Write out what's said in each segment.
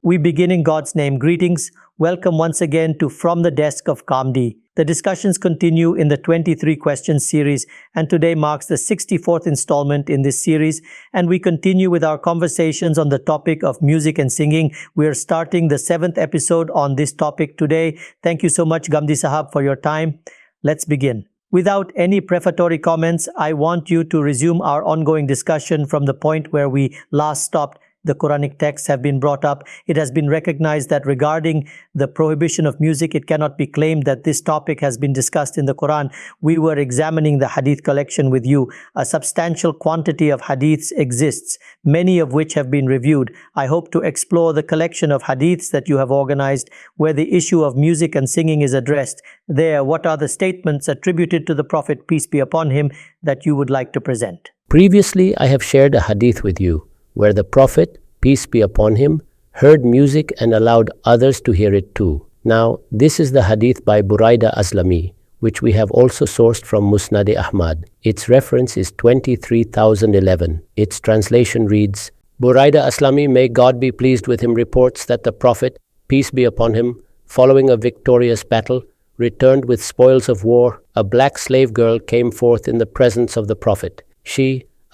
We begin in God's name. Greetings. Welcome once again to From the Desk of Ghamidi. The discussions continue in the 23 questions series, and today marks the 64th installment in this series, and we continue with our conversations on the topic of music and singing. We are starting the 7th episode on this topic today. Thank you so much, Ghamidi Sahab, for your time. Let's begin. Without any prefatory comments, I want you to resume our ongoing discussion from the point where we last stopped. The Quranic texts have been brought up. It has been recognized that regarding the prohibition of music, it cannot be claimed that this topic has been discussed in the Quran. We were examining the hadith collection with you. A substantial quantity of hadiths exists, many of which have been reviewed. I hope to explore the collection of hadiths that you have organized, where the issue of music and singing is addressed. There, what are the statements attributed to the Prophet, peace be upon him, that you would like to present? Previously, I have shared a hadith with you, where the Prophet, peace be upon him, heard music and allowed others to hear it too. Now, this is the hadith by Buraida Aslami, which we have also sourced from Musnad Ahmad. Its reference is 23,011. Its translation reads, Buraida Aslami, may God be pleased with him, reports that the Prophet, peace be upon him, following a victorious battle, returned with spoils of war. A black slave girl came forth in the presence of the Prophet.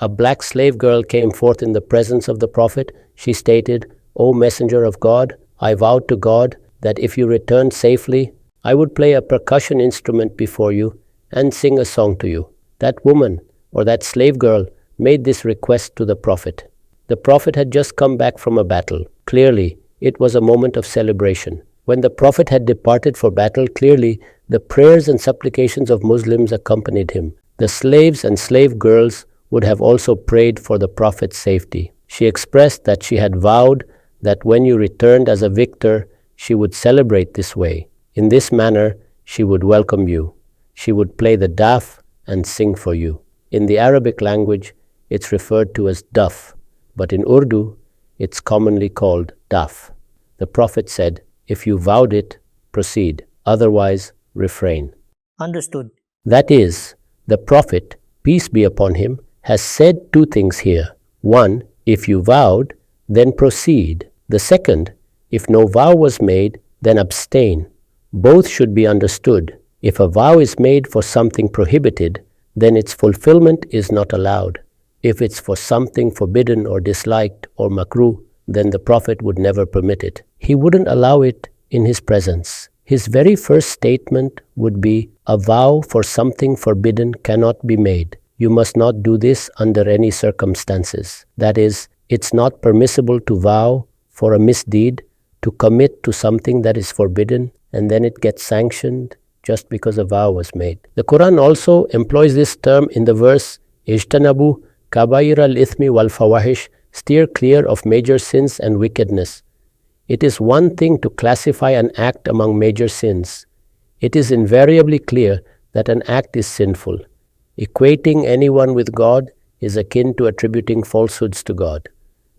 A black slave girl came forth in the presence of the Prophet. She stated, O Messenger of God, I vowed to God that if you return safely, I would play a percussion instrument before you and sing a song to you. That woman, or that slave girl, made this request to the Prophet. The Prophet had just come back from a battle. Clearly, it was a moment of celebration. When the Prophet had departed for battle, clearly, the prayers and supplications of Muslims accompanied him. The slaves and slave girls would have also prayed for the Prophet's safety. She expressed that she had vowed that when you returned as a victor, she would celebrate this way. In this manner, she would welcome you. She would play the Duff and sing for you. In the Arabic language, it's referred to as Duff, but in Urdu, it's commonly called Duff. The Prophet said, if you vowed it, proceed. Otherwise, refrain. Understood. That is, the Prophet, peace be upon him, has said two things here. One, if you vowed, then proceed. The second, if no vow was made, then abstain. Both should be understood. If a vow is made for something prohibited, then its fulfillment is not allowed. If it's for something forbidden or disliked or makruh, then the Prophet would never permit it. He wouldn't allow it in his presence. His very first statement would be, a vow for something forbidden cannot be made. You must not do this under any circumstances. That is, it's not permissible to vow for a misdeed, to commit to something that is forbidden, and then it gets sanctioned just because a vow was made. The Quran also employs this term in the verse, Ijtanabu kabair al-ithmi wal-fawahish, steer clear of major sins and wickedness. It is one thing to classify an act among major sins. It is invariably clear that an act is sinful. Equating anyone with God is akin to attributing falsehoods to God.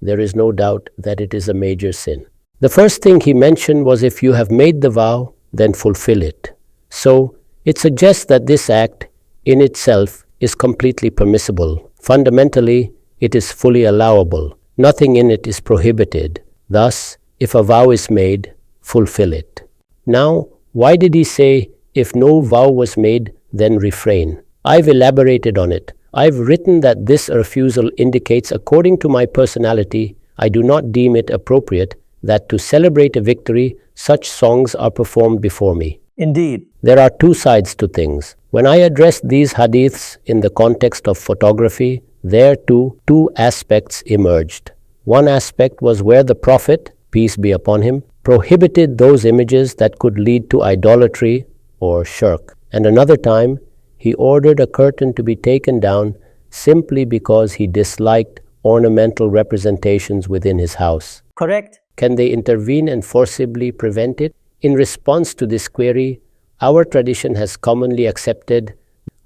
There is no doubt that it is a major sin. The first thing he mentioned was if you have made the vow, then fulfill it. So, it suggests that this act in itself is completely permissible. Fundamentally, it is fully allowable. Nothing in it is prohibited. Thus, if a vow is made, fulfill it. Now, why did he say, if no vow was made, then refrain? I've elaborated on it. I've written that this refusal indicates, according to my personality, I do not deem it appropriate that to celebrate a victory, such songs are performed before me. Indeed. There are two sides to things. When I addressed these hadiths in the context of photography, there too, two aspects emerged. One aspect was where the Prophet, peace be upon him, prohibited those images that could lead to idolatry or shirk. And another time, he ordered a curtain to be taken down simply because he disliked ornamental representations within his house. Correct. Can they intervene and forcibly prevent it? In response to this query, our tradition has commonly accepted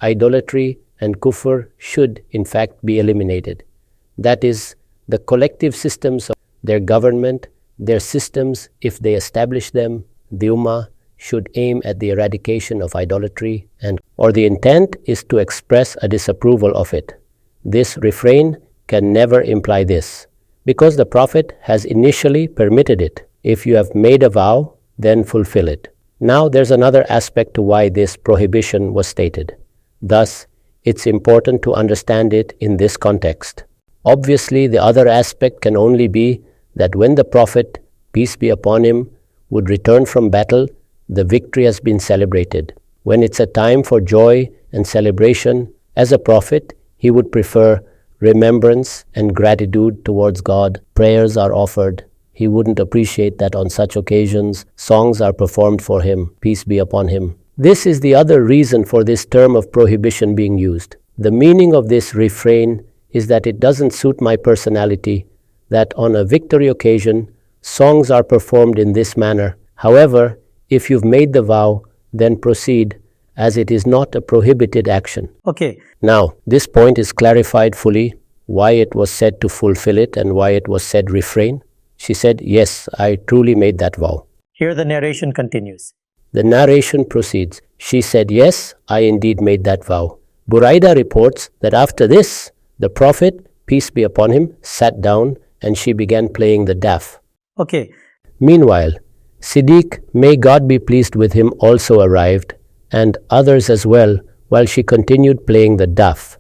idolatry and kufr should in fact be eliminated. That is, the collective systems of their government, their systems, if they establish them, the ummah, should aim at the eradication of idolatry, or the intent is to express a disapproval of it. This refrain can never imply this, because the Prophet has initially permitted it. if you have made a vow, then fulfill it. Now there's another aspect to why this prohibition was stated. Thus, it's important to understand it in this context. Obviously, the other aspect can only be that when the Prophet, peace be upon him, would return from battle, the victory has been celebrated. When it's a time for joy and celebration, as a Prophet, he would prefer remembrance and gratitude towards God. Prayers are offered. He wouldn't appreciate that on such occasions, songs are performed for him, peace be upon him. This is the other reason for this term of prohibition being used. The meaning of this refrain is that it doesn't suit my personality, that on a victory occasion, songs are performed in this manner. However, if you've made the vow, then proceed, as it is not a prohibited action. Okay. Now, this point is clarified fully, why it was said to fulfill it and why it was said refrain. She said, yes, I truly made that vow. Here the narration continues. The narration proceeds. She said, yes, I indeed made that vow. Buraida reports that after this, the Prophet, peace be upon him, sat down and she began playing the Duff. Okay. Meanwhile, Siddiq, may God be pleased with him, also arrived, and others as well, while she continued playing the Duff.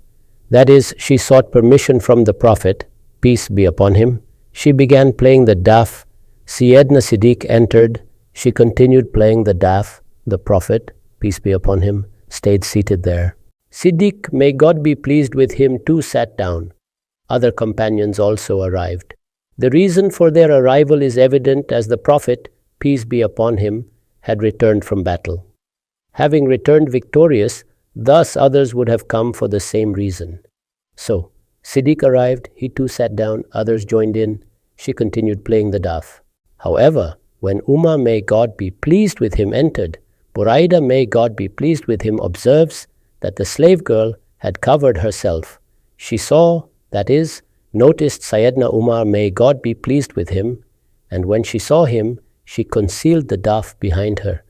That is, she sought permission from the Prophet, peace be upon him. She began playing the Duff. Sayyidina Siddiq entered. She continued playing the Duff. The Prophet, peace be upon him, stayed seated there. Siddiq, may God be pleased with him, too sat down. Other companions also arrived. The reason for their arrival is evident, as the Prophet, peace be upon him, had returned from battle. Having returned victorious, thus others would have come for the same reason. So, Siddiq arrived, he too sat down, others joined in. She continued playing the Duff. However, when Umar, may God be pleased with him, entered, Buraida, may God be pleased with him, observes that the slave girl had covered herself. She saw, that is, noticed Sayyidina Umar, may God be pleased with him, and when she saw him, she concealed the Duff behind her.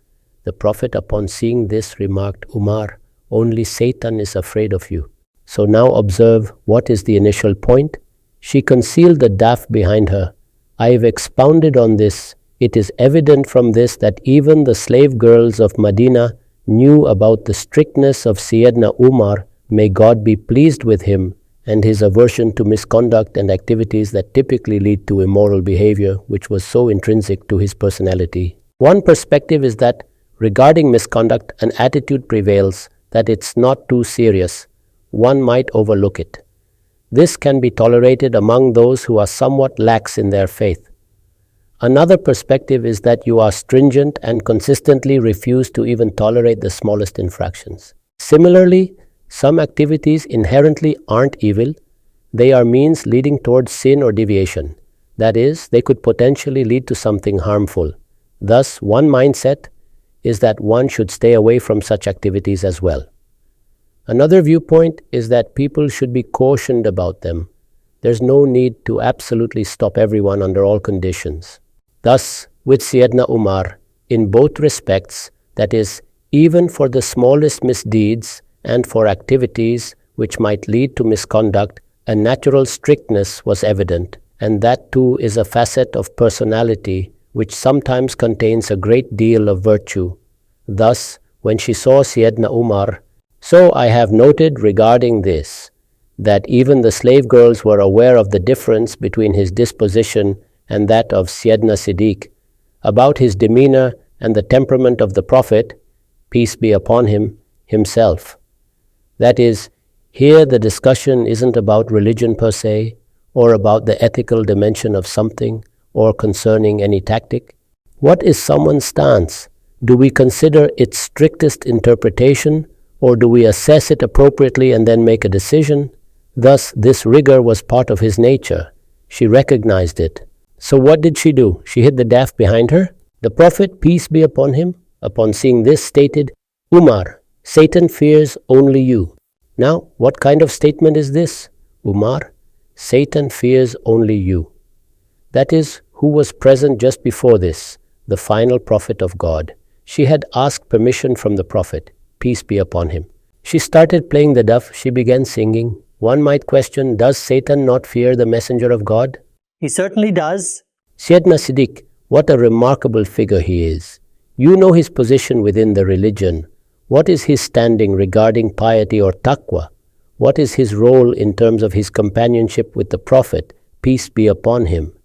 The Prophet, upon seeing this, remarked, Umar, only Satan is afraid of you. So now observe what is the initial point. She concealed the Duff behind her. I have expounded on this. It is evident from this that even the slave girls of Medina knew about the strictness of Sayyidina Umar, may God be pleased with him, and his aversion to misconduct and activities that typically lead to immoral behavior, which was so intrinsic to his personality. One perspective is that regarding misconduct, an attitude prevails that it's not too serious. One might overlook it. This can be tolerated among those who are somewhat lax in their faith. Another perspective is that you are stringent and consistently refuse to even tolerate the smallest infractions. Similarly, some activities inherently aren't evil. They are means leading towards sin or deviation. That is, they could potentially lead to something harmful. Thus, one mindset is that one should stay away from such activities as well. Another viewpoint is that people should be cautioned about them. There's no need to absolutely stop everyone under all conditions. Thus, with Sayyidina Umar, in both respects, that is, even for the smallest misdeeds and for activities which might lead to misconduct, a natural strictness was evident, and that too is a facet of personality which sometimes contains a great deal of virtue. Thus, when she saw Sayyidina Umar, so I have noted regarding this, that even the slave girls were aware of the difference between his disposition and that of Sayyidina Siddiq, about his demeanor and the temperament of the Prophet, peace be upon him, himself. That is, here the discussion isn't about religion per se, or about the ethical dimension of something, or concerning any tactic. What is someone's stance? Do we consider its strictest interpretation, or do we assess it appropriately and then make a decision? Thus, this rigor was part of his nature. She recognized it. So what did she do? She hid the Duff behind her? The Prophet, peace be upon him, upon seeing this, stated, Umar, Satan fears only you. Now, what kind of statement is this? Umar, Satan fears only you. That is, who was present just before this, the final Prophet of God. She had asked permission from the Prophet, peace be upon him. She started playing the Duff. She began singing. One might question, does Satan not fear the messenger of God? He certainly does. Sayyidina Siddiq, What a remarkable figure he is. You know his position within the religion. What is his standing regarding piety or taqwa? What is his role in terms of his companionship with the Prophet, peace be upon him?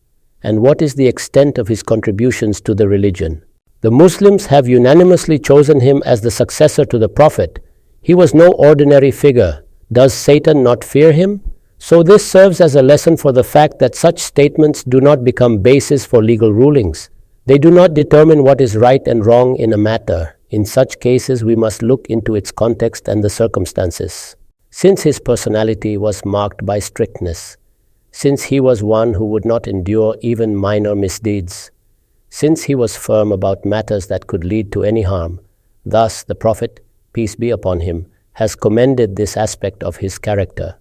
And what is the extent of his contributions to the religion? The Muslims have unanimously chosen him as the successor to the Prophet. He was no ordinary figure. Does Satan not fear him? So this serves as a lesson for the fact that such statements do not become basis for legal rulings. They do not determine what is right and wrong in a matter. In such cases, we must look into its context and the circumstances. Since his personality was marked by strictness, since he was one who would not endure even minor misdeeds, since he was firm about matters that could lead to any harm, thus the Prophet, peace be upon him, has commended this aspect of his character.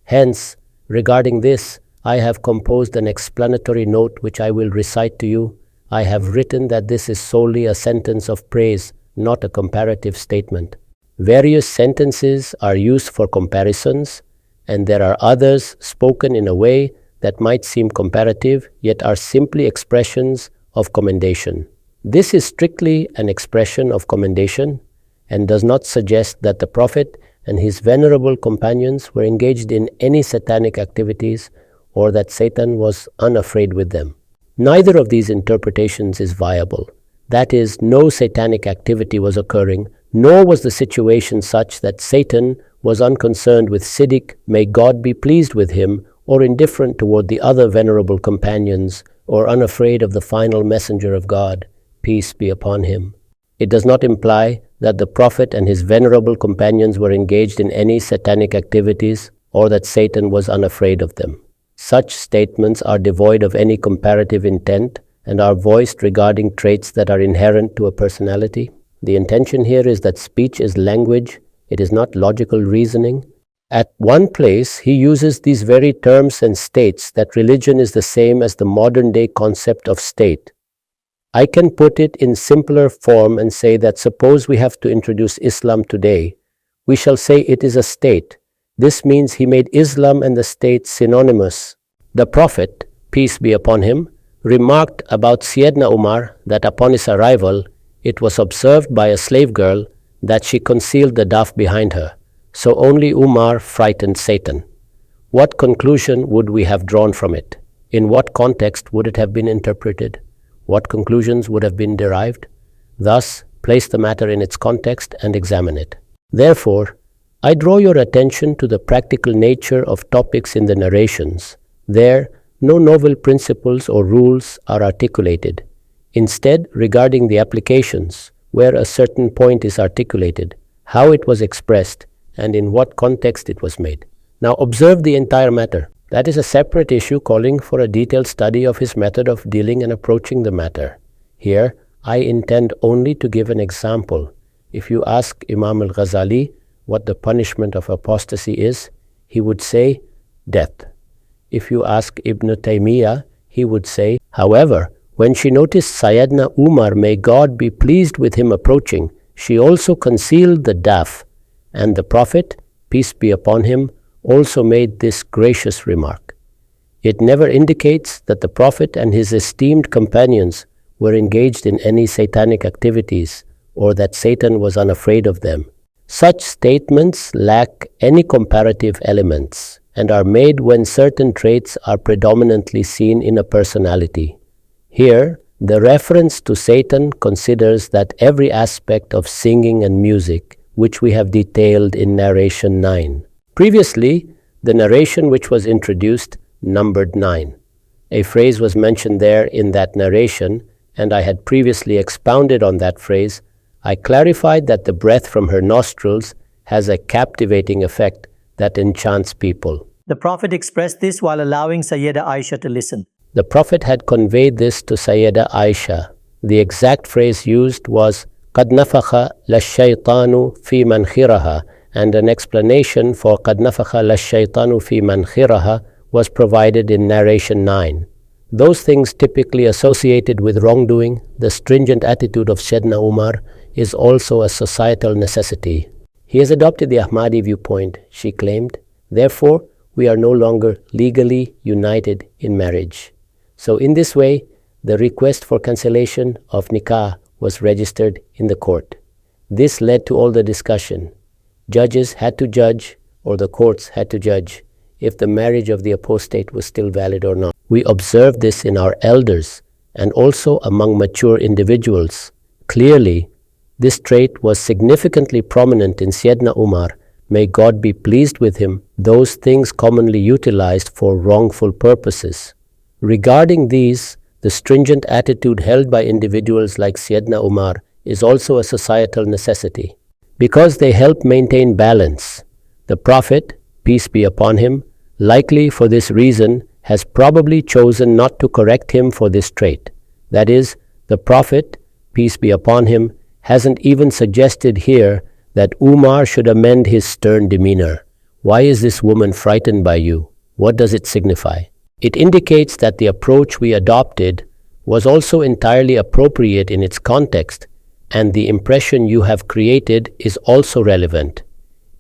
Hence, regarding this, I have composed an explanatory note which I will recite to you. I have written that this is solely a sentence of praise, not a comparative statement. Various sentences are used for comparisons, and there are others spoken in a way that might seem comparative, yet are simply expressions of commendation. This is strictly an expression of commendation and does not suggest that the Prophet and his venerable companions were engaged in any satanic activities or that Satan was unafraid with them. Neither of these interpretations is viable. That is, no satanic activity was occurring, nor was the situation such that Satan was unconcerned with Siddiq, may God be pleased with him, or indifferent toward the other venerable companions, or unafraid of the final messenger of God, peace be upon him. It does not imply that the Prophet and his venerable companions were engaged in any satanic activities or that Satan was unafraid of them. Such statements are devoid of any comparative intent and are voiced regarding traits that are inherent to a personality. The intention here is that speech is language, it is not logical reasoning. At one place, he uses these very terms and states that religion is the same as the modern-day concept of state. I can put it in simpler form and say that suppose we have to introduce Islam today, we shall say it is a state. This means he made Islam and the state synonymous. The Prophet, peace be upon him, remarked about Sayyidina Umar that upon his arrival, it was observed by a slave girl that she concealed the Duff behind her. So only Umar frightened Satan. What conclusion would we have drawn from it? In what context would it have been interpreted? What conclusions would have been derived? Thus, place the matter in its context and examine it. Therefore, I draw your attention to the practical nature of topics in the narrations. There, no novel principles or rules are articulated. Instead, regarding the applications, where a certain point is articulated, how it was expressed, and in what context it was made. Now observe the entire matter. That is a separate issue calling for a detailed study of his method of dealing and approaching the matter. Here, I intend only to give an example. If you ask Imam al-Ghazali what the punishment of apostasy is, he would say, death. If you ask Ibn Taymiyyah, he would say, however, when she noticed Sayyidina Umar, may God be pleased with him approaching, she also concealed the Duff, and the Prophet, peace be upon him, also made this gracious remark. It never indicates that the Prophet and his esteemed companions were engaged in any satanic activities or that Satan was unafraid of them. Such statements lack any comparative elements and are made when certain traits are predominantly seen in a personality. Here, the reference to Satan considers that every aspect of singing and music, which we have detailed in narration 9. Previously, the narration which was introduced numbered 9. A phrase was mentioned there in that narration, and I had previously expounded on that phrase. I clarified that the breath from her nostrils has a captivating effect that enchants people. The Prophet expressed this while allowing Sayyida Aisha to listen. The Prophet had conveyed this to Sayyida Aisha. The exact phrase used was قَدْ نَفَخَ لَلشَّيْطَانُ فِي مَنْخِرَهَا, and an explanation for قَدْ نَفَخَ لَلشَّيْطَانُ فِي مَنْخِرَهَا was provided in narration 9. Those things typically associated with wrongdoing, the stringent attitude of Sayyidina Umar, is also a societal necessity. He has adopted the Ahmadi viewpoint, she claimed. Therefore, we are no longer legally united in marriage. So in this way, the request for cancellation of nikah was registered in the court. This led to all the discussion. Judges had to judge, or the courts had to judge, if the marriage of the apostate was still valid or not. We observed this in our elders and also among mature individuals. Clearly, this trait was significantly prominent in Sayyidina Umar. May God be pleased with him, those things commonly utilized for wrongful purposes. Regarding these, the stringent attitude held by individuals like Sayyidina Umar is also a societal necessity, because they help maintain balance. The Prophet, peace be upon him, likely for this reason, has probably chosen not to correct him for this trait. That is, the Prophet, peace be upon him, hasn't even suggested here that Umar should amend his stern demeanor. Why is this woman frightened by you? What does it signify? It indicates that the approach we adopted was also entirely appropriate in its context, and the impression you have created is also relevant.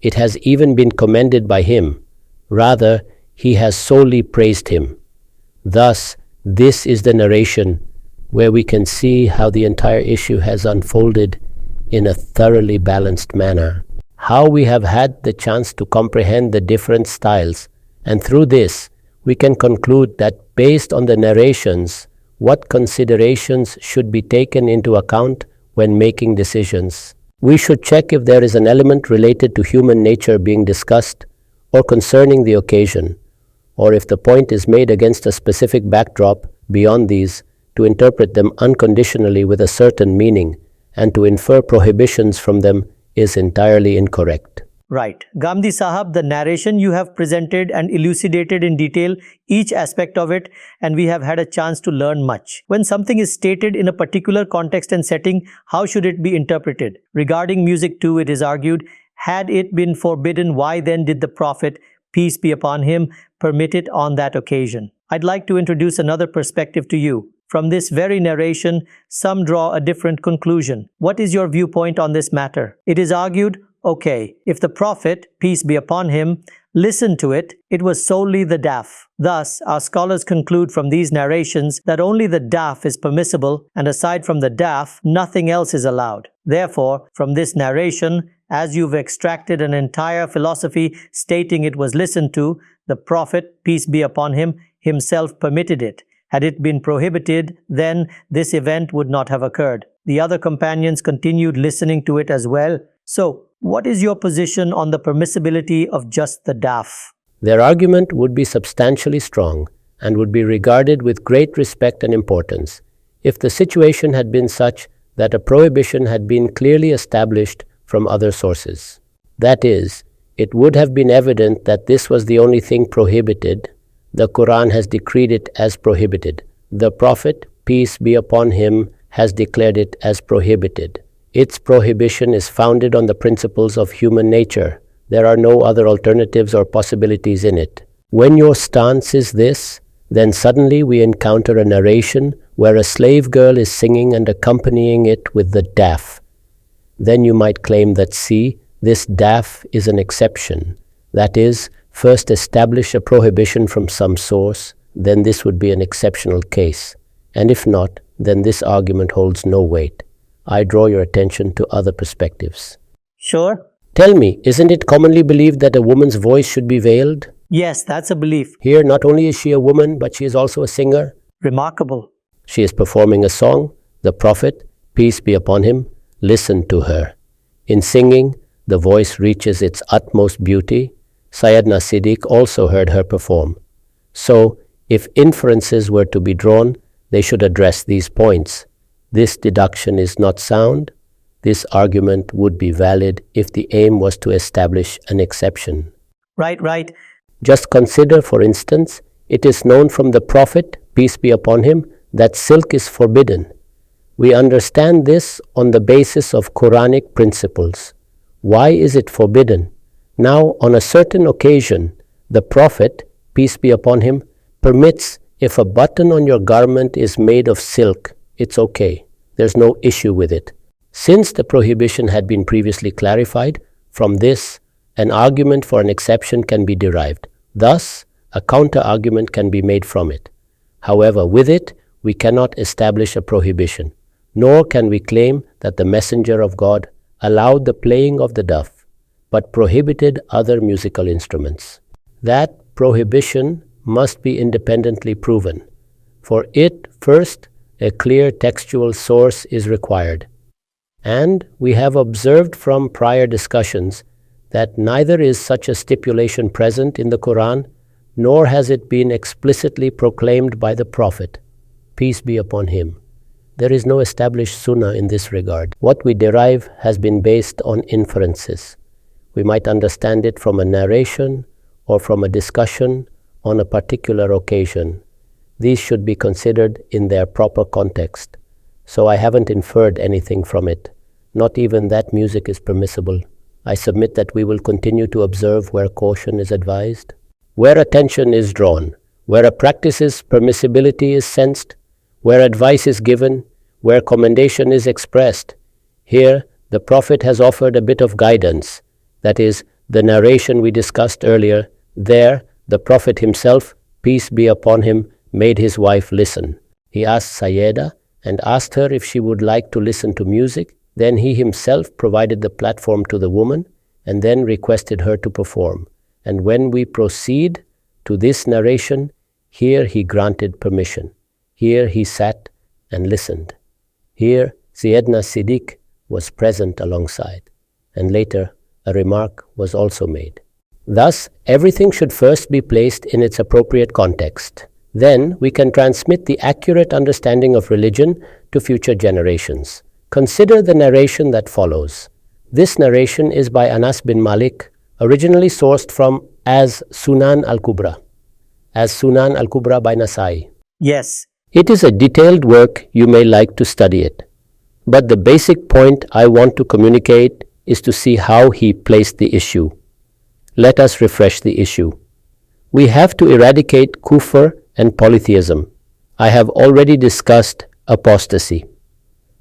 It has even been commended by him. Rather, he has solely praised him. Thus, this is the narration where we can see how the entire issue has unfolded in a thoroughly balanced manner. How we have had the chance to comprehend the different styles, and through this, we can conclude that based on the narrations, what considerations should be taken into account when making decisions. We should check if there is an element related to human nature being discussed or concerning the occasion, or if the point is made against a specific backdrop beyond these, to interpret them unconditionally with a certain meaning and to infer prohibitions from them is entirely incorrect. Right. Ghamidi Sahab, the narration you have presented and elucidated in detail each aspect of it, and we have had a chance to learn much. When something is stated in a particular context and setting, how should it be interpreted? Regarding music too, it is argued, had it been forbidden, why then did the Prophet, peace be upon him, permit it on that occasion? I'd like to introduce another perspective to you. From this very narration, some draw a different conclusion. What is your viewpoint on this matter? It is argued, okay, if the Prophet, peace be upon him, listened to it, it was solely the Duff. Thus, our scholars conclude from these narrations that only the Duff is permissible, and aside from the Duff, nothing else is allowed. Therefore, from this narration, as you've extracted an entire philosophy stating it was listened to, the Prophet, peace be upon him, himself permitted it. Had it been prohibited, then this event would not have occurred. The other companions continued listening to it as well. So, what is your position on the permissibility of just the Duff? Their argument would be substantially strong and would be regarded with great respect and importance if the situation had been such that a prohibition had been clearly established from other sources. That is, it would have been evident that this was the only thing prohibited. The Quran has decreed it as prohibited. The Prophet, peace be upon him, has declared it as prohibited. Its prohibition is founded on the principles of human nature. There are no other alternatives or possibilities in it. When your stance is this, then suddenly we encounter a narration where a slave girl is singing and accompanying it with the Duff. Then you might claim that, see, this Duff is an exception. That is, first establish a prohibition from some source, then this would be an exceptional case. And if not, then this argument holds no weight. I draw your attention to other perspectives. Sure. Tell me, isn't it commonly believed that a woman's voice should be veiled? Yes, that's a belief. Here, not only is she a woman, but she is also a singer. Remarkable. She is performing a song. The Prophet, peace be upon him, listened to her. In singing, the voice reaches its utmost beauty. Sayyidina Siddiq also heard her perform. So, if inferences were to be drawn, they should address these points. This deduction is not sound. This argument would be valid if the aim was to establish an exception. Right. Just consider, for instance, it is known from the Prophet, peace be upon him, that silk is forbidden. We understand this on the basis of Quranic principles. Why is it forbidden? Now, on a certain occasion, the Prophet, peace be upon him, permits if a button on your garment is made of silk, it's okay. There's no issue with it. Since the prohibition had been previously clarified, from this, an argument for an exception can be derived. Thus, a counter-argument can be made from it. However, with it, we cannot establish a prohibition, nor can we claim that the Messenger of God allowed the playing of the duff, but prohibited other musical instruments. That prohibition must be independently proven. For it, first, a clear textual source is required. And we have observed from prior discussions that neither is such a stipulation present in the Quran, nor has it been explicitly proclaimed by the Prophet, peace be upon him. There is no established sunnah in this regard. What we derive has been based on inferences. We might understand it from a narration or from a discussion on a particular occasion. These should be considered in their proper context. So I haven't inferred anything from it. Not even that music is permissible. I submit that we will continue to observe where caution is advised, where attention is drawn, where a practice's permissibility is sensed, where advice is given, where commendation is expressed. Here, the Prophet has offered a bit of guidance. That is, the narration we discussed earlier. There, the Prophet himself, peace be upon him, made his wife listen. He asked Sayyeda and asked her if she would like to listen to music. Then he himself provided the platform to the woman and then requested her to perform. And when we proceed to this narration, here he granted permission. Here he sat and listened. Here Sayyidina Siddiq was present alongside. And later a remark was also made. Thus, everything should first be placed in its appropriate context. Then we can transmit the accurate understanding of religion to future generations. Consider the narration that follows. This narration is by Anas bin Malik, originally sourced from as Sunan al-Kubra by Nasai. Yes. It is a detailed work, you may like to study it. But the basic point I want to communicate is to see how he placed the issue. Let us refresh the issue. We have to eradicate kufr and polytheism. I have already discussed apostasy.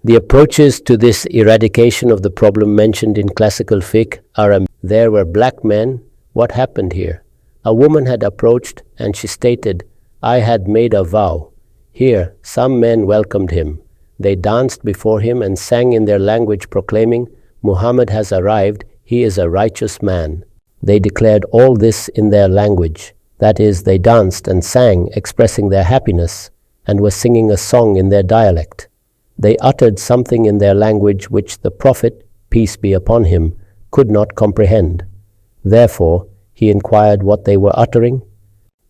The approaches to this eradication of the problem mentioned in classical fiqh are there were black men. What happened here? A woman had approached and she stated, I had made a vow. Here, some men welcomed him. They danced before him and sang in their language proclaiming, Muhammad has arrived, he is a righteous man. They declared all this in their language. That is, they danced and sang, expressing their happiness, and were singing a song in their dialect. They uttered something in their language which the Prophet, peace be upon him, could not comprehend. Therefore, he inquired what they were uttering.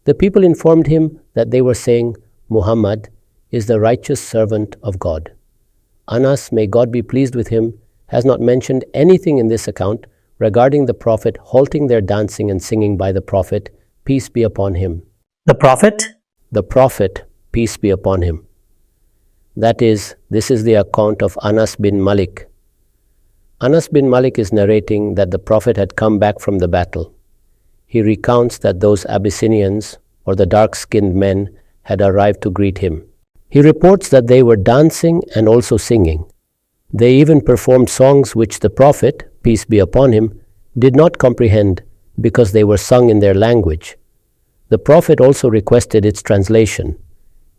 The people informed him that they were saying, Muhammad is the righteous servant of God. Anas, may God be pleased with him, has not mentioned anything in this account regarding the Prophet halting their dancing and singing by the Prophet, peace be upon him. The Prophet? The Prophet, peace be upon him. That is, this is the account of Anas bin Malik. Anas bin Malik is narrating that the Prophet had come back from the battle. He recounts that those Abyssinians, or the dark-skinned men, had arrived to greet him. He reports that they were dancing and also singing. They even performed songs which the Prophet, peace be upon him, did not comprehend because they were sung in their language. The Prophet also requested its translation.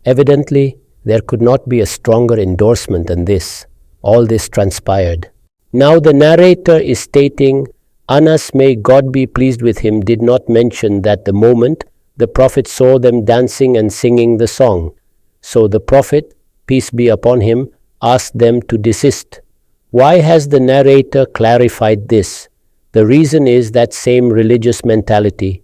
Evidently, there could not be a stronger endorsement than this. All this transpired. Now the narrator is stating, Anas, may God be pleased with him, did not mention that the moment the Prophet saw them dancing and singing the song. So the Prophet, peace be upon him, asked them to desist. Why has the narrator clarified this? The reason is that same religious mentality.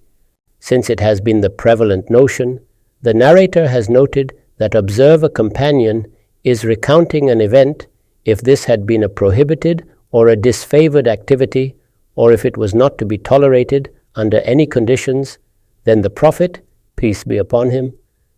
Since it has been the prevalent notion, the narrator has noted that observe a companion is recounting an event if this had been a prohibited or a disfavored activity, or if it was not to be tolerated under any conditions, then the Prophet, peace be upon him,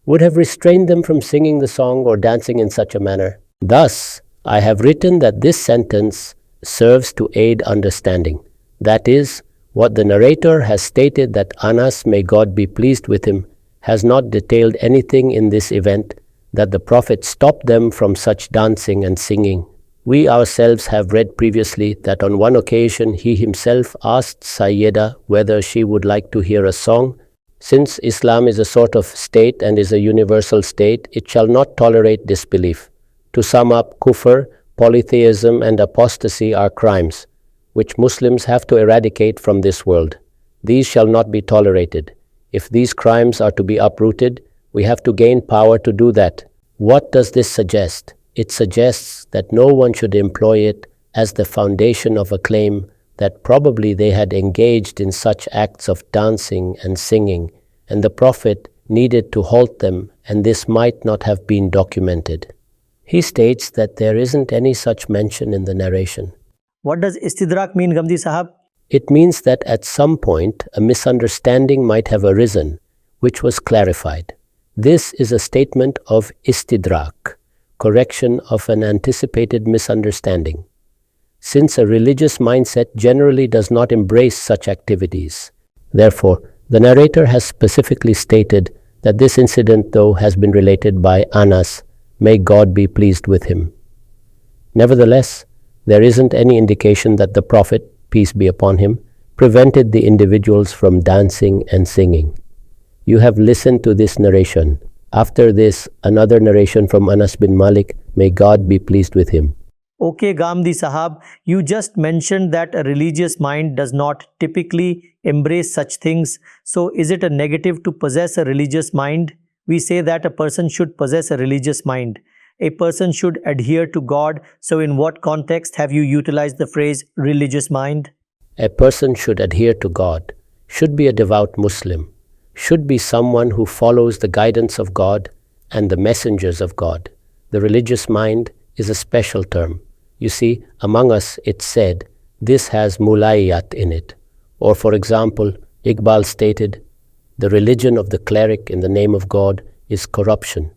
would have restrained them from singing the song or dancing in such a manner. Thus, I have written that this sentence serves to aid understanding. That is, what the narrator has stated that Anas, may God be pleased with him, has not detailed anything in this event that the Prophet stopped them from such dancing and singing. We ourselves have read previously that on one occasion he himself asked Sayyeda whether she would like to hear a song, Since Islam is a sort of state and is a universal state, it shall not tolerate disbelief. To sum up, kufr, polytheism and apostasy are crimes, which Muslims have to eradicate from this world. These shall not be tolerated. If these crimes are to be uprooted, we have to gain power to do that. What does this suggest? It suggests that no one should employ it as the foundation of a claim that probably they had engaged in such acts of dancing and singing, and the Prophet needed to halt them, and this might not have been documented. He states that there isn't any such mention in the narration. What does istidrak mean, Ghamidi Sahab? It means that at some point a misunderstanding might have arisen, which was clarified. This is a statement of istidrak, correction of an anticipated misunderstanding. Since a religious mindset generally does not embrace such activities. Therefore, the narrator has specifically stated that this incident, though, has been related by Anas, may God be pleased with him. Nevertheless, there isn't any indication that the Prophet, peace be upon him, prevented the individuals from dancing and singing. You have listened to this narration. After this, another narration from Anas bin Malik, may God be pleased with him. Okay, Ghamidi Sahab, you just mentioned that a religious mind does not typically embrace such things. So is it a negative to possess a religious mind? We say that a person should possess a religious mind. A person should adhere to God. So in what context have you utilized the phrase religious mind? A person should adhere to God, should be a devout Muslim, should be someone who follows the guidance of God and the messengers of God. The religious mind is a special term. You see, among us it's said, this has mulayat in it. Or for example, Iqbal stated, the religion of the cleric in the name of God is corruption.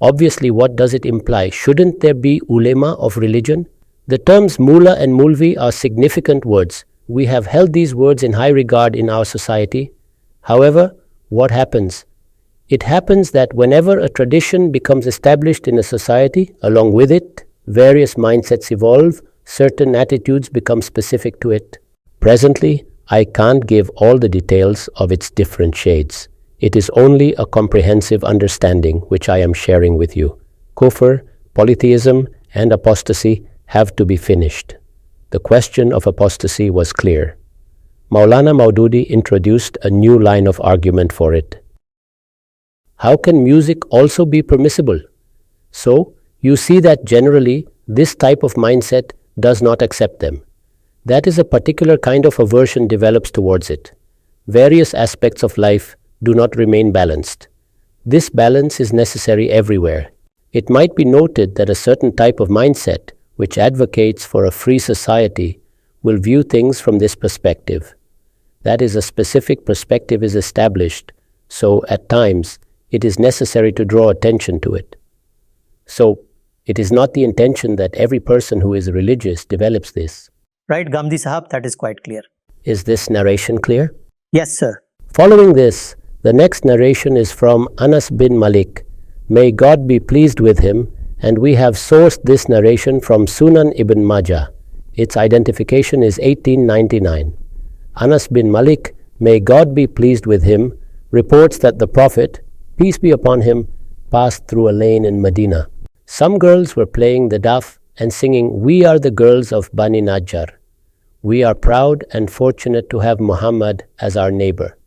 Obviously, what does it imply? Shouldn't there be ulema of religion? The terms mullah and mulvi are significant words. We have held these words in high regard in our society. However, what happens? It happens that whenever a tradition becomes established in a society, along with it, various mindsets evolve, certain attitudes become specific to it. Presently, I can't give all the details of its different shades. It is only a comprehensive understanding which I am sharing with you. Kufr, polytheism, and apostasy have to be finished. The question of apostasy was clear. Maulana Maududi introduced a new line of argument for it. How can music also be permissible? So, you see that generally, this type of mindset does not accept them. That is a particular kind of aversion develops towards it. Various aspects of life do not remain balanced. This balance is necessary everywhere. It might be noted that a certain type of mindset, which advocates for a free society, will view things from this perspective. That is, a specific perspective is established, so at times it is necessary to draw attention to it. So, it is not the intention that every person who is religious develops this. Right, Ghamidi Sahab, that is quite clear. Is this narration clear? Yes, sir. Following this, the next narration is from Anas bin Malik. May God be pleased with him, and we have sourced this narration from Sunan Ibn Majah. Its identification is 1899. Anas bin Malik, may God be pleased with him, reports that the Prophet, peace be upon him, passed through a lane in Medina. Some girls were playing the Duff and singing, "We are the girls of Bani Najjar. We are proud and fortunate to have Muhammad as our neighbor."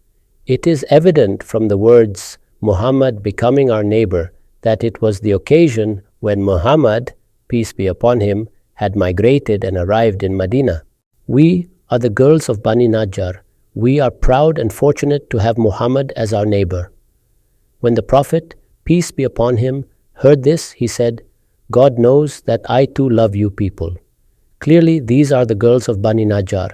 It is evident from the words Muhammad becoming our neighbor that it was the occasion when Muhammad, peace be upon him, had migrated and arrived in Medina. We are the girls of Bani Najjar. We are proud and fortunate to have Muhammad as our neighbor. When the Prophet, peace be upon him, heard this, he said, God knows that I too love you people. Clearly, these are the girls of Bani Najjar.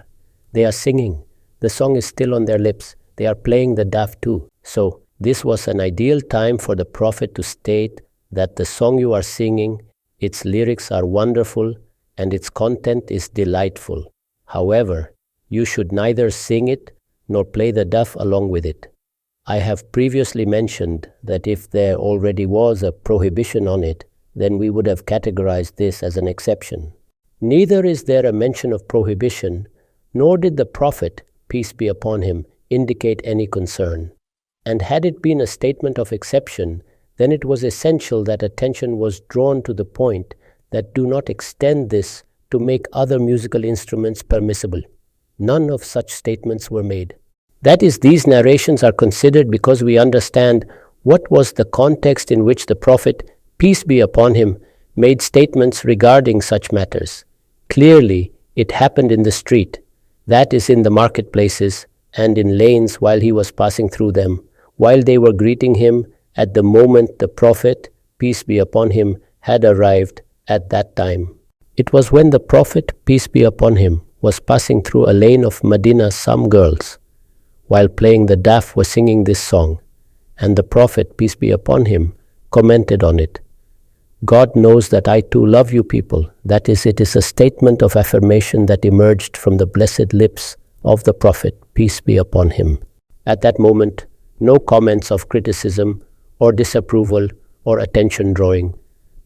They are singing. The song is still on their lips. They are playing the Duff too. So, this was an ideal time for the Prophet to state that the song you are singing, its lyrics are wonderful and its content is delightful. However, you should neither sing it nor play the Duff along with it. I have previously mentioned that if there already was a prohibition on it, then we would have categorized this as an exception. Neither is there a mention of prohibition, nor did the Prophet, peace be upon him, indicate any concern. And had it been a statement of exception, then it was essential that attention was drawn to the point that do not extend this to make other musical instruments permissible. None of such statements were made. That is, these narrations are considered because we understand what was the context in which the Prophet, peace be upon him, made statements regarding such matters. Clearly, it happened in the street, that is, in the marketplaces and in lanes while he was passing through them, while they were greeting him at the moment the Prophet, peace be upon him, had arrived at that time. It was when the Prophet, peace be upon him, was passing through a lane of Medina, some girls, while playing the Duff, were singing this song, and the Prophet, peace be upon him, commented on it. God knows that I too love you people. That is, it is a statement of affirmation that emerged from the blessed lips of the Prophet, peace be upon him. At that moment, no comments of criticism or disapproval or attention drawing.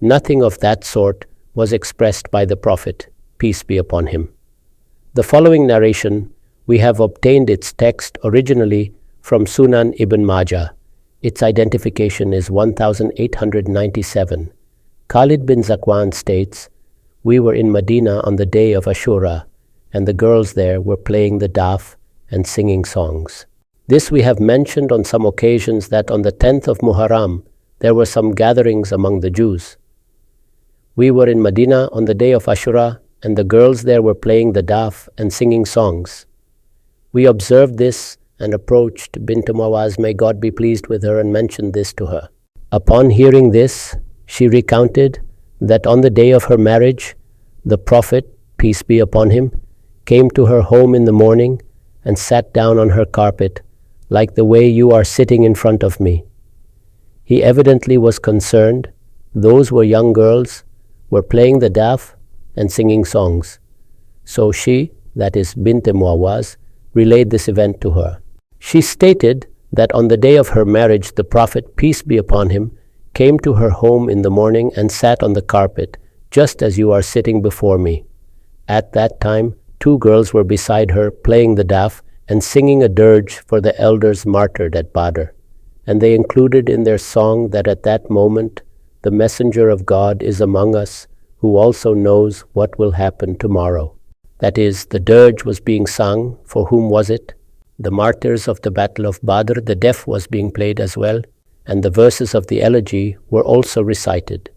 Nothing of that sort was expressed by the Prophet, peace be upon him. The following narration, we have obtained its text originally from Sunan Ibn Majah. Its identification is 1897. Khalid bin Zakwan states, "We were in Medina on the day of Ashura, and the girls there were playing the Duff and singing songs." This we have mentioned on some occasions, that on the 10th of Muharram, there were some gatherings among the Jews. We were in Medina on the day of Ashura, and the girls there were playing the Duff and singing songs. We observed this and approached Bint Mawaz, may God be pleased with her, and mentioned this to her. Upon hearing this, she recounted that on the day of her marriage, the Prophet, peace be upon him, came to her home in the morning and sat down on her carpet, like the way you are sitting in front of me. He evidently was concerned. Those were young girls, were playing the Duff and singing songs. So she, that is Bint Muawaz, relayed this event to her. She stated that on the day of her marriage, the Prophet, peace be upon him, came to her home in the morning and sat on the carpet, just as you are sitting before me. At that time, 2 girls were beside her, playing the Duff and singing a dirge for the elders martyred at Badr. And they included in their song that at that moment, the Messenger of God is among us, who also knows what will happen tomorrow. That is, the dirge was being sung. For whom was it? The martyrs of the Battle of Badr. The Duff was being played as well, and the verses of the elegy were also recited.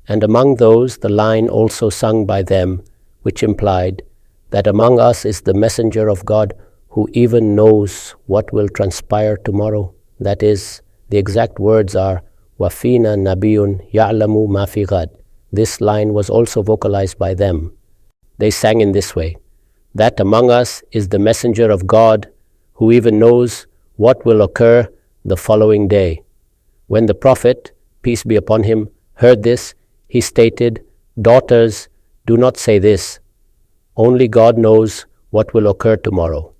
And among those, the line also sung by them, which implied that among us is the Messenger of God, who even knows what will transpire tomorrow. That is, the exact words are, وَفِينَا نَبِيٌّ يَعْلَمُ مَا فِي غَدٍ. This line was also vocalized by them. They sang in this way, that among us is the Messenger of God, who even knows what will occur the following day. When the Prophet, peace be upon him, heard this, he stated, "Daughters, do not say this. Only God knows what will occur tomorrow."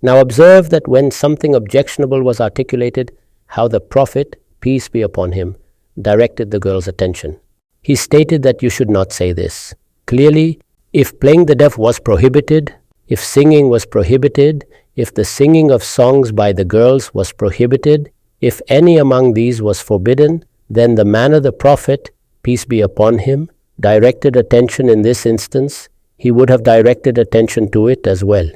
Now observe that when something objectionable was articulated, how the Prophet, peace be upon him, directed the girl's attention. He stated that you should not say this. Clearly, if playing the Duff was prohibited, if singing was prohibited, if the singing of songs by the girls was prohibited, if any among these was forbidden, then the manner the Prophet, peace be upon him, directed attention in this instance, he would have directed attention to it as well.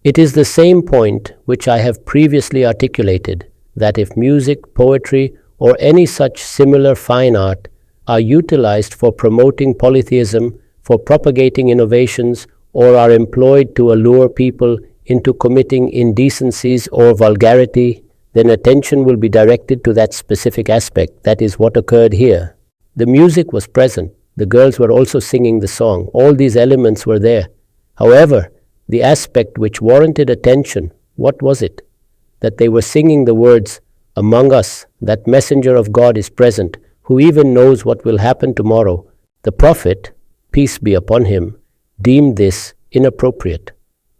It is the same point which I have previously articulated, that if music, poetry, or any such similar fine art are utilized for promoting polytheism, for propagating innovations, or are employed to allure people into committing indecencies or vulgarity, then attention will be directed to that specific aspect. That is what occurred here. The music was present. The girls were also singing the song. All these elements were there. However, the aspect which warranted attention, what was it? That they were singing the words, "Among us, that Messenger of God is present, who even knows what will happen tomorrow." The Prophet, peace be upon him, deemed this inappropriate.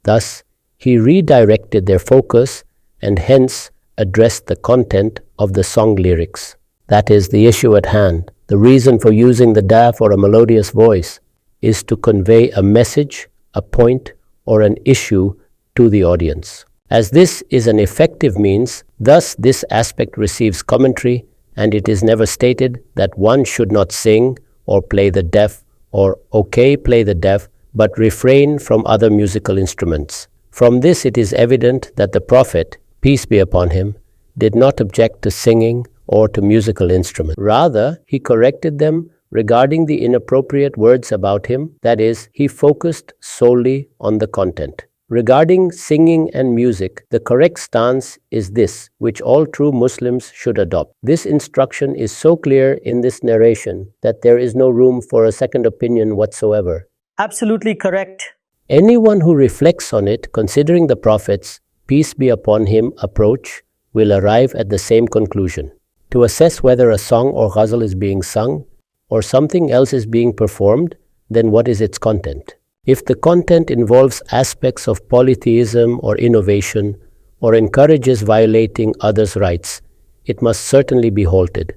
Thus, he redirected their focus and hence addressed the content of the song lyrics. That is the issue at hand. The reason for using the Duff or a melodious voice is to convey a message, a point, or an issue to the audience. As this is an effective means, thus this aspect receives commentary, and it is never stated that one should not sing or play the deaf or play the deaf, but refrain from other musical instruments. From this it is evident that the Prophet, peace be upon him, did not object to singing or to musical instruments. Rather, he corrected them regarding the inappropriate words about him, that is, he focused solely on the content. Regarding singing and music, the correct stance is this, which all true Muslims should adopt. This instruction is so clear in this narration that there is no room for a second opinion whatsoever. Absolutely correct. Anyone who reflects on it, considering the Prophet's, peace be upon him, approach, will arrive at the same conclusion. To assess whether a song or ghazal is being sung, or something else is being performed, then what is its content? If the content involves aspects of polytheism or innovation, or encourages violating others' rights, it must certainly be halted.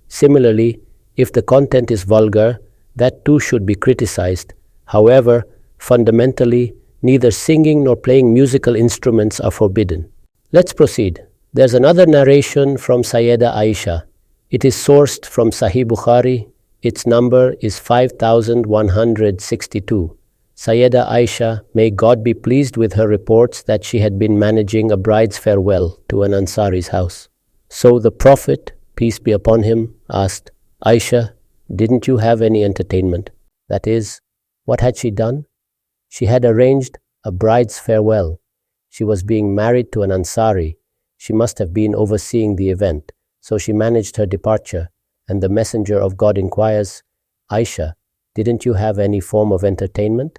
Similarly, if the content is vulgar, that too should be criticized. However, fundamentally, neither singing nor playing musical instruments are forbidden. Let's proceed. There's another narration from Sayyida Aisha. It is sourced from Sahih Bukhari. Its number is 5162. Sayyida Aisha, may God be pleased with her, reports that she had been managing a bride's farewell to an Ansari's house. So the Prophet, peace be upon him, asked, Aisha, didn't you have any entertainment? That is, what had she done? She had arranged a bride's farewell. She was being married to an Ansari. She must have been overseeing the event. So she managed her departure, and the Messenger of God inquires, Aisha, didn't you have any form of entertainment?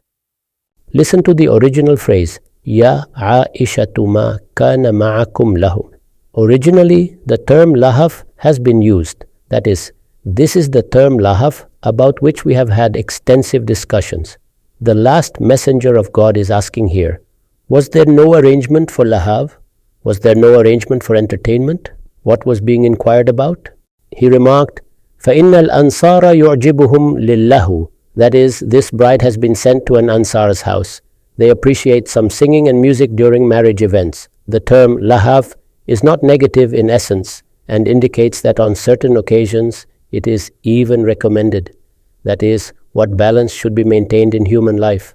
Listen to the original phrase, Ya Aishatu ma kana ma'akum lahu. Originally, the term lahaf has been used. That is, this is the term lahaf about which we have had extensive discussions. The last Messenger of God is asking here, was there no arrangement for lahav? Was there no arrangement for entertainment? What was being inquired about? He remarked, فَإِنَّ الْأَنصَارَ يُعْجِبُهُمْ لِلَّهُ. That is, this bride has been sent to an Ansar's house. They appreciate some singing and music during marriage events. The term lahav is not negative in essence and indicates that on certain occasions it is even recommended. That is, what balance should be maintained in human life.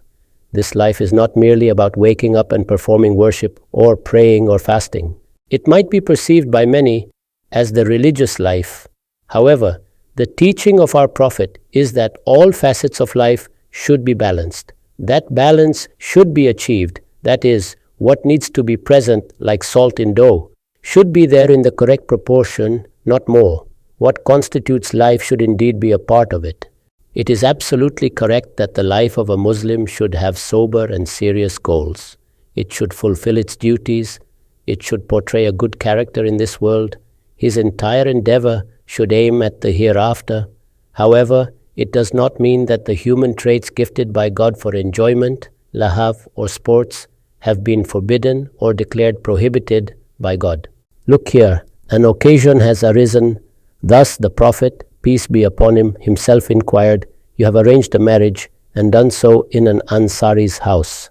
This life is not merely about waking up and performing worship or praying or fasting. It might be perceived by many as the religious life. However, the teaching of our Prophet is that all facets of life should be balanced. That balance should be achieved. That is, what needs to be present, like salt in dough, should be there in the correct proportion, not more. What constitutes life should indeed be a part of it. It is absolutely correct that the life of a Muslim should have sober and serious goals. It should fulfill its duties. It should portray a good character in this world. His entire endeavor should aim at the hereafter. However, it does not mean that the human traits gifted by God for enjoyment, lahav, or sports have been forbidden or declared prohibited by God. Look here, an occasion has arisen. Thus the Prophet, peace be upon him, himself inquired, you have arranged a marriage and done so in an Ansari's house.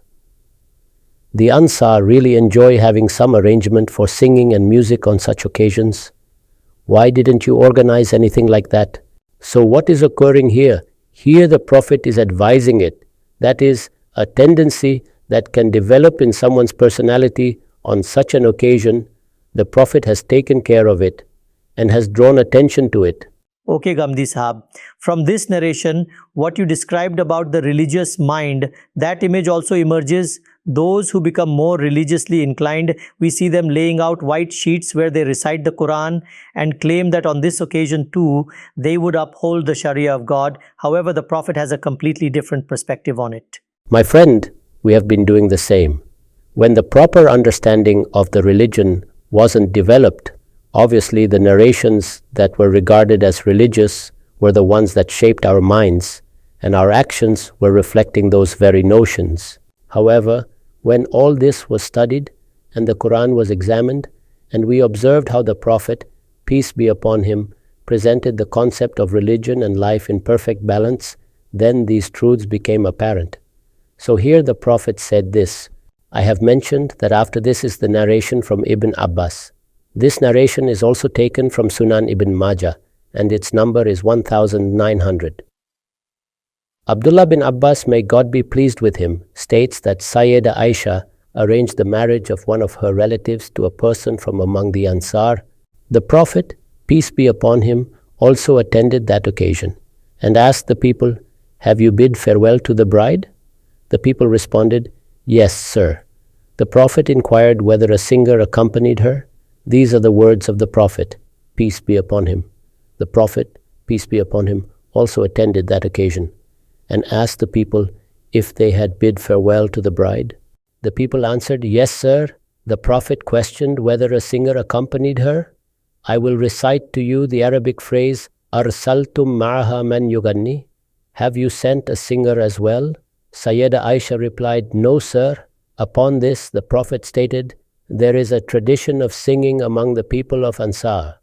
The Ansar really enjoy having some arrangement for singing and music on such occasions. Why didn't you organize anything like that? So what is occurring here? Here the Prophet is advising it. That is, a tendency that can develop in someone's personality on such an occasion. The Prophet has taken care of it and has drawn attention to it. Okay, Ghamidi Sahab. From this narration, what you described about the religious mind, that image also emerges. Those who become more religiously inclined, we see them laying out white sheets where they recite the Quran and claim that on this occasion too, they would uphold the Sharia of God. However, the Prophet has a completely different perspective on it. My friend, we have been doing the same. When the proper understanding of the religion wasn't developed, obviously the narrations that were regarded as religious were the ones that shaped our minds, and our actions were reflecting those very notions. However, when all this was studied and the Quran was examined, and we observed how the Prophet, peace be upon him, presented the concept of religion and life in perfect balance, then these truths became apparent. So here the Prophet said this, I have mentioned that after this is the narration from Ibn Abbas. This narration is also taken from Sunan Ibn Majah, and its number is 1900. Abdullah bin Abbas, may God be pleased with him, states that Sayyida Aisha arranged the marriage of one of her relatives to a person from among the Ansar. The Prophet, peace be upon him, also attended that occasion and asked the people, "Have you bid farewell to the bride?" The people responded, "Yes, sir." The Prophet inquired whether a singer accompanied her. These are the words of the Prophet, peace be upon him. The Prophet, peace be upon him, also attended that occasion and asked the people if they had bid farewell to the bride. The people answered, "Yes, sir." The Prophet questioned whether a singer accompanied her. I will recite to you the Arabic phrase, "Arsaltum ma'aha man yuganni?" Have you sent a singer as well? Sayyida Aisha replied, "No, sir." Upon this, the Prophet stated, "There is a tradition of singing among the people of Ansar."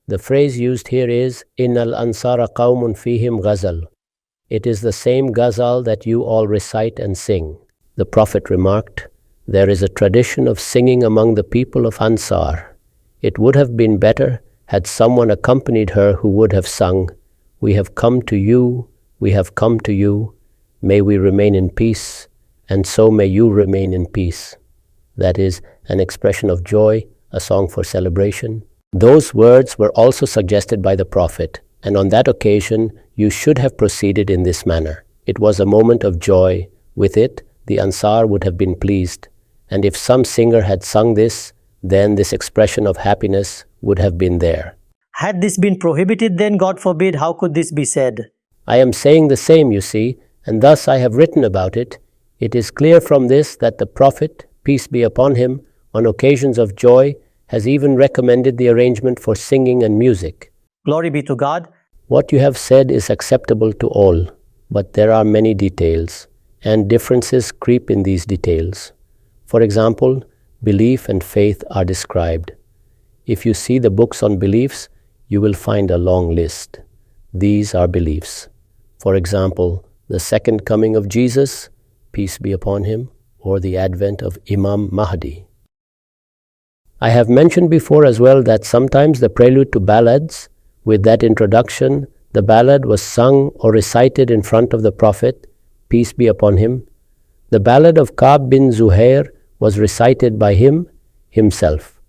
The phrase used here is, "Innal ansara qawmun fihim ghazal." It is the same ghazal that you all recite and sing. The Prophet remarked, "There is a tradition of singing among the people of Ansar. It would have been better had someone accompanied her who would have sung, 'We have come to you, we have come to you. May we remain in peace, and so may you remain in peace.'" That is an expression of joy, a song for celebration. Those words were also suggested by the Prophet, and on that occasion you should have proceeded in this manner. It was a moment of joy. With it, the Ansar would have been pleased, and if some singer had sung this, then this expression of happiness would have been there. Had this been prohibited, then God forbid, how could this be said? I am saying the same, you see, and thus I have written about it. It is clear from this that the Prophet, peace be upon him, on occasions of joy, has even recommended the arrangement for singing and music. Glory be to God. What you have said is acceptable to all, but there are many details, and differences creep in these details. For example, belief and faith are described. If you see the books on beliefs, you will find a long list. These are beliefs. For example, the second coming of Jesus, peace be upon him, or the advent of Imam Mahdi. I have mentioned before as well that sometimes the prelude to ballads, with that introduction, the ballad was sung or recited in front of the Prophet, peace be upon him. The ballad of Ka'b bin Zuhair was recited by him himself.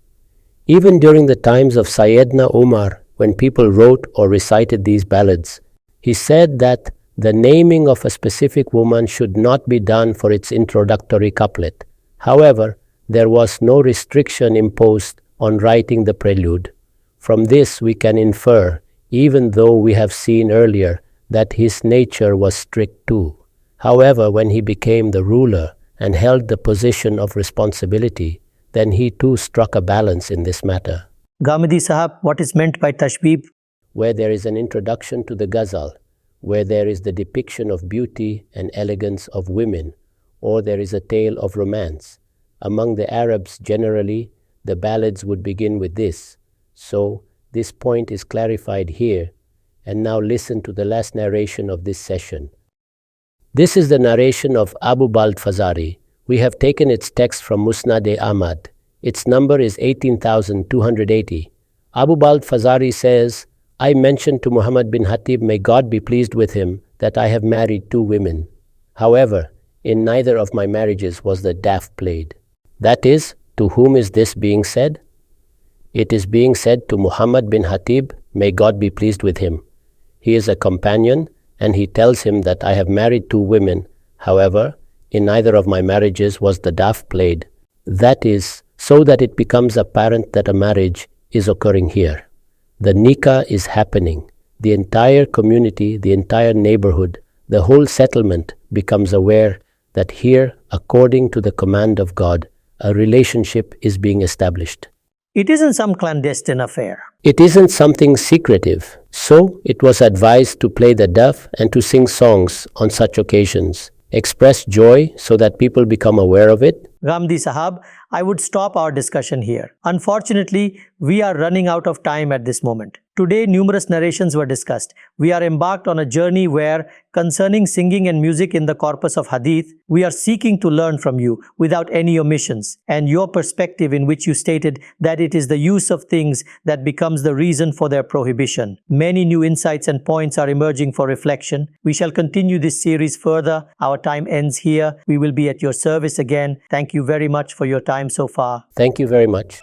Even during the times of Sayyidina Umar, when people wrote or recited these ballads, he said that the naming of a specific woman should not be done for its introductory couplet. However, there was no restriction imposed on writing the prelude. From this we can infer, even though we have seen earlier that his nature was strict too. However, when he became the ruler and held the position of responsibility, then he too struck a balance in this matter. Ghamidi Sahab, what is meant by tashbib? Where there is an introduction to the ghazal, where there is the depiction of beauty and elegance of women, or there is a tale of romance. Among the Arabs generally, the ballads would begin with this. So, this point is clarified here. And now listen to the last narration of this session. This is the narration of Abu Fazari. We have taken its text from Musnad Ahmad. Its number is 18,280. Abu Fazari says, I mentioned to Muhammad bin Hatib, may God be pleased with him, that I have married 2 women. However, in neither of my marriages was the Duff played. That is, to whom is this being said? It is being said to Muhammad bin Hatib, may God be pleased with him. He is a companion, and he tells him that I have married 2 women. However, in neither of my marriages was the Duff played. That is, so that it becomes apparent that a marriage is occurring here. The nikah is happening. The entire community, the entire neighborhood, the whole settlement becomes aware that here, according to the command of God, a relationship is being established. It isn't some clandestine affair. It isn't something secretive. So it was advised to play the duff and to sing songs on such occasions. Express joy so that people become aware of it. Ghamidi Sahab, I would stop our discussion here. Unfortunately, we are running out of time at this moment. Today, numerous narrations were discussed. We are embarked on a journey where, concerning singing and music in the corpus of Hadith, we are seeking to learn from you without any omissions, and your perspective in which you stated that it is the use of things that becomes the reason for their prohibition. Many new insights and points are emerging for reflection. We shall continue this series further. Our time ends here. We will be at your service again. Thank you very much for your time so far. Thank you very much.